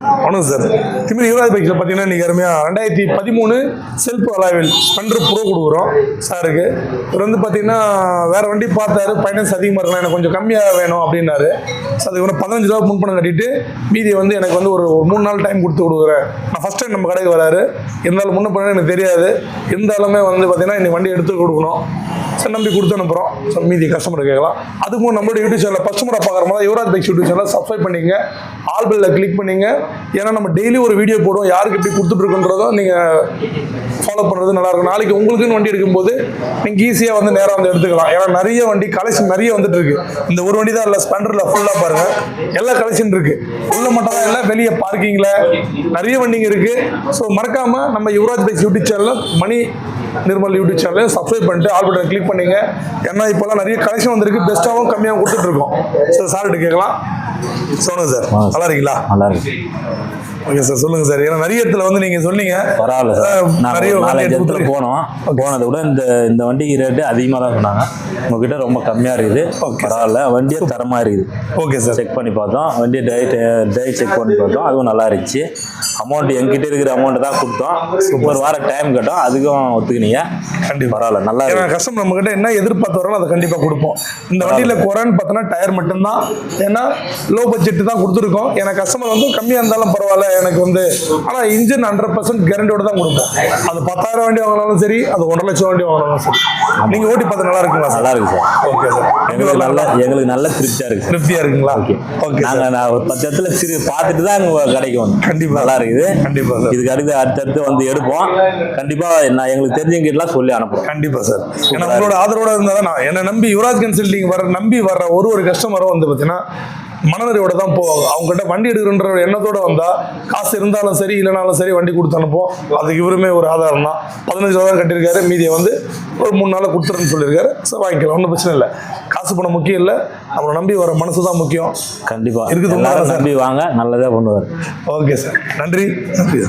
வணக்கம் சார். திமிரி யுவராஜ் பைக்ஸில் பார்த்தீங்கன்னா இன்றைக்கி அருமையாக 2013 செல்ஃப் அலாவில் ஸ்பெண்டர் ப்ரோ கொடுக்குறோம் சாருக்கு. இவர் வந்து பார்த்தீங்கன்னா வேறு வண்டி பார்த்தாரு, ஃபைனான்ஸ் அதிகமாக இருக்கலாம், எனக்கு கொஞ்சம் கம்மியாக வேணும் அப்படின்னாரு. ஸோ அதுக்கு ஒன்று 15 ரூபா முன்பணம் கட்டிட்டு மீதியை வந்து எனக்கு வந்து ஒரு 3 நாள் டைம் கொடுத்து கொடுக்குறேன். நான் ஃபஸ்ட் டைம் நம்ம கடைக்கு வராரு, இருந்தாலும் முன்ன பண்ண எனக்கு தெரியாது. இருந்தாலுமே வந்து பார்த்தீங்கன்னா இன்னைக்கு வண்டி எடுத்து கொடுக்கணும் சார், நம்பி கொடுத்து அனுப்புகிறோம். ஸோ மீதி கஸ்டமர் கேட்கலாம். அதுக்கும் நம்மளோட யூடியூப் சேனல் ஃபஸ்ட் முறை பார்க்குற மாதிரி Yuvraj Bikes YouTube channel subscribe பண்ணிங்க, ஆல் பெல்ல கிளிக் பண்ணிங்க. ஏன்னா நம்ம டெய்லி ஒரு வீடியோ போடுவோம், யாருக்கு எப்படி கொடுத்துட்ருக்குன்றதும் நீங்கள் ஃபாலோ பண்ணுறது நல்லாயிருக்கும். நாளைக்கு உங்களுக்குன்னு வண்டி எடுக்கும்போது நீங்கள் ஈஸியாக வந்து நேராக வந்து எடுத்துக்கலாம். ஏன்னா நிறைய வண்டி கலெக்ஷன் நிறைய வந்துட்டு இருக்கு. இந்த ஒரு வண்டி தான் இல்லை, ஸ்பெண்டரில் ஃபுல்லாக பாருங்கள், எல்லா கலெக்ஷன் இருக்குது. உள்ள மட்டும் தான் இல்லை, வெளியே பார்க்கிங்கில் நிறைய வண்டிங்க இருக்குது. ஸோ மறக்காமல் நம்ம யுவராஜ் பைக்ஸ் யூடியூப் சேனலில் மணி நிர்மல் யூடியூப் சேனலையும் சப்ஸ்கிரைப் பண்ணிட்டு ஆல் பட்டன் கிளிக் பண்ணிங்க. ஏன்னா இப்போலாம் நிறைய கலெக்ஷன் வந்திருக்கு, பெஸ்ட்டாகவும் கம்மியாகவும் கொடுத்துட்ருக்கோம். சார் சார்கிட்ட கேட்கலாம். சொல்லுங்கள் சார், நல்லா இருக்கீங்களா? நல்லா இருக்கு. ஓகே சார், சொல்லுங்கள் சார். ஏன்னா நிறைய இடத்துல வந்து நீங்கள் சொன்னீங்க, பரவாயில்ல சார். நிறைய இடத்துல போனதை விட இந்த வண்டிக்கு ரேட்டு அதிகமாக தான் சொன்னாங்க. உங்ககிட்ட ரொம்ப கம்மியாக இருக்குது. பரவாயில்ல, வண்டியே தரமாக இருக்குது. ஓகே சார், செக் பண்ணி பார்த்தோம், வண்டியை டை செக் பண்ணி பார்த்தோம், அதுவும் நல்லா இருந்துச்சு. அமௌண்ட் எங்கிட்ட இருக்கிற அமௌண்ட் தான் கொடுத்தோம். ஒரு வாரம் டைம் கேட்டோம், அதுக்கும் ஒத்துக்கினீங்க. கண்டிப்பாக பரவாயில்ல, நல்லா இருக்கு. கஸ்டமர் நம்ம கிட்ட என்ன எதிர்பார்த்து வரோம் அதை கண்டிப்பாக கொடுப்போம். இந்த வண்டியில் குறைன்னு பார்த்தோன்னா டயர் மட்டும்தான். ஏன்னா லோ பட்ஜெட் தான் கொடுத்துருக்கோம். ஏன்னா கஸ்டமர் வந்து கம்மியாக இருந்தாலும் பரவாயில்ல எனக்கு வந்து, ஆனால் இன்ஜின் 100% கேரண்டியோட தான் கொடுப்போம். அது 10,000 வண்டி வாங்கினாலும் சரி, அது 1.5 லட்சம் வண்டி வாங்கினாலும் சரி. நீங்கள் ஓட்டி பார்த்து நல்லா இருக்குங்களா? நல்லா இருக்கு சார். ஓகே சார், எங்களுக்கு நல்ல திருப்தியாக இருக்குங்களா? ஓகே, நாங்கள் ஒரு 10 இடத்துல பார்த்துட்டு தான் எங்கள் கடைக்கு வந்து கண்டிப்பாக நல்லா இருக்குது. கண்டிப்பாக இதுக்கு அடுத்து வந்து எடுப்போம். கண்டிப்பாக நான் எங்களுக்கு தெரிஞ்சவங்கிட்டலாம் சொல்லி அனுப்புகிறோம். கண்டிப்பாக சார். ஏன்னா உங்களோட ஆதரவோட இருந்தால் தான் நான் என்னை நம்பி யுவராஜ் கன்சல்டிங் நம்பி வர்ற ஒரு கஸ்டமரும் வந்து பார்த்தீங்கன்னா மனநிறைவோட தான் போவாங்க. அவங்ககிட்ட வண்டி எடுக்கின்ற எண்ணத்தோட வந்தால் காசு இருந்தாலும் சரி இல்லைனாலும் சரி வண்டி கொடுத்து அனுப்போம். அதுக்கு இவருமே ஒரு ஆதாரம் தான். 15 ரூபா தான் கட்டியிருக்காரு, மீதியை வந்து ஒரு 3 நாளில் கொடுத்துருன்னு சொல்லியிருக்காரு. சார் வாங்கிக்கலாம், ஒன்றும் பிரச்சனை இல்லை. காசு பணம் முக்கியம் இல்லை, நம்மளை நம்பி வர மனசு தான் முக்கியம். கண்டிப்பாக இருக்குது, நம்பி வாங்க, நல்லதாக பண்ணுவார். ஓகே சார், நன்றி. நன்றி.